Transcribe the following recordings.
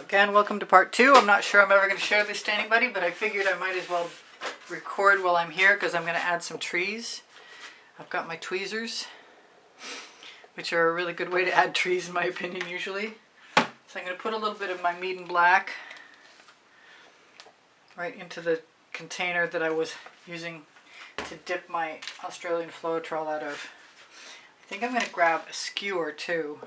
Again, welcome to part 2. I'm not sure I'm ever going to share this to anybody, but I figured I might as well record while I'm here because I'm going to add some trees. I've got my tweezers, which are a really good way to add trees in my opinion usually. So I'm going to put a little bit of my Meeden Black right into the container that I was using to dip my Australian Floetrol out of. I think I'm going to grab a skewer too.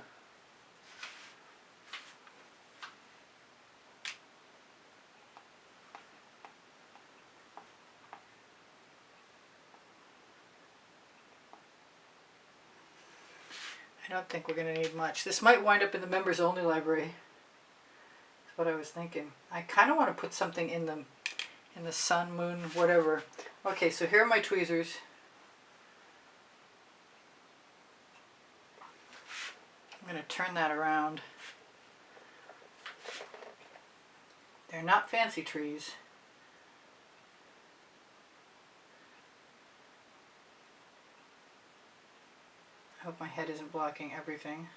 I don't think we're going to need much. This might wind up in the members only library. That's what I was thinking. I kind of want to put something in the sun, moon, whatever. Okay, so here are my tweezers. I'm going to turn that around. They're not fancy trees. I hope my head isn't blocking everything.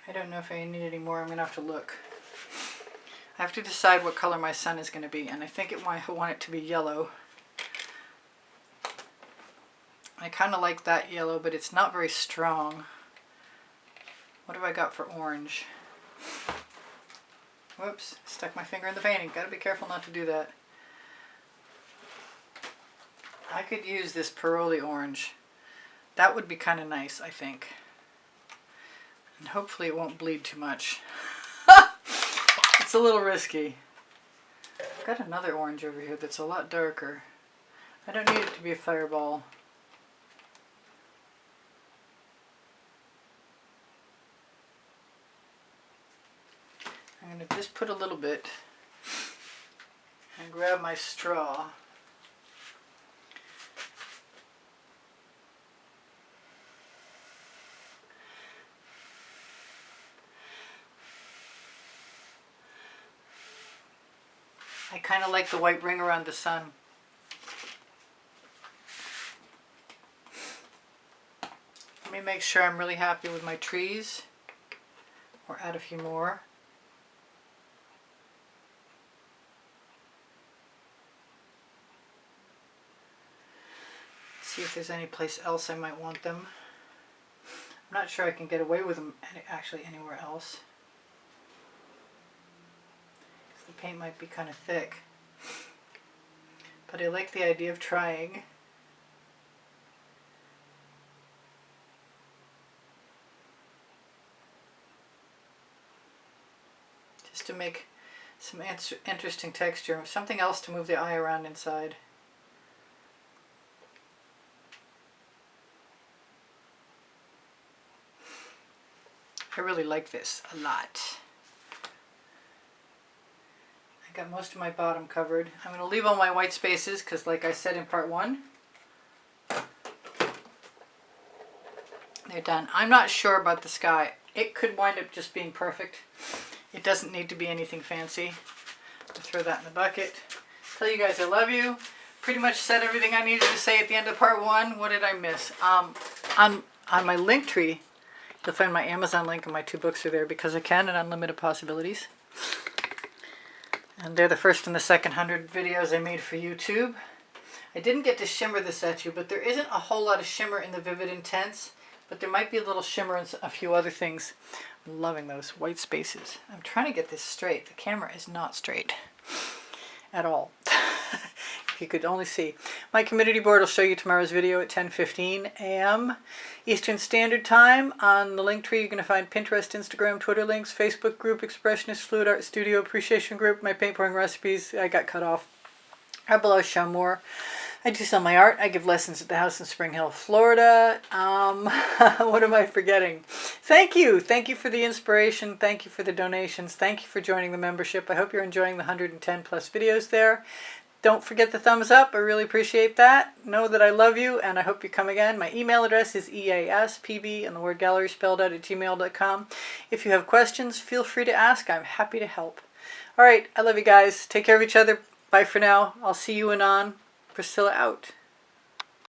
I don't know if I need any more. I'm going to have to look. I have to decide what color my sun is going to be, and I think I want it to be yellow. I kind of like that yellow, but it's not very strong. What have I got for orange? Whoops, stuck my finger in the painting. Gotta be careful not to do that. I could use this Parolle orange. That would be kind of nice, I think. And hopefully it won't bleed too much. It's a little risky. I've got another orange over here that's a lot darker. I don't need it to be a fireball. I'm going to just put a little bit and grab my straw. I kind of like the white ring around the sun. Let me make sure I'm really happy with my trees, or add a few more. See if there's any place else I might want them. I'm not sure I can get away with them actually anywhere else. The paint might be kind of thick. But I like the idea of trying. Just to make some interesting texture. Something else to move the eye around inside. I really like this a lot. I got most of my bottom covered. I'm going to leave all my white spaces because, like I said in part 1, they're done. I'm not sure about the sky. It could wind up just being perfect. It doesn't need to be anything fancy. I'll throw that in the bucket. Tell you guys I love you. Pretty much said everything I needed to say at the end of part 1. What did I miss? On my link tree, you'll find my Amazon link and my 2 books are there, Because I Can and Unlimited Possibilities. And they're the first and the second 100 videos I made for YouTube. I didn't get to shimmer this at you, but there isn't a whole lot of shimmer in the Vivid Intense, but there might be a little shimmer in a few other things. I'm loving those white spaces. I'm trying to get this straight. The camera is not straight at all. If you could only see. My community board will show you tomorrow's video at 10:15 a.m. Eastern Standard Time. On the link tree you're going to find Pinterest, Instagram, Twitter links, Facebook group, Expressionist, Fluid Art Studio, Appreciation Group, my paint pouring recipes. I got cut off. Right below, show more. I do sell my art. I give lessons at the house in Spring Hill, Florida. What am I forgetting? Thank you. Thank you for the inspiration. Thank you for the donations. Thank you for joining the membership. I hope you're enjoying the 110 plus videos there. Don't forget the thumbs up. I really appreciate that. Know that I love you, and I hope you come again. My email address is easpb, and the word gallery spelled out, @gmail.com. If you have questions, feel free to ask. I'm happy to help. All right, I love you guys. Take care of each other. Bye for now. I'll see you anon. Priscilla out.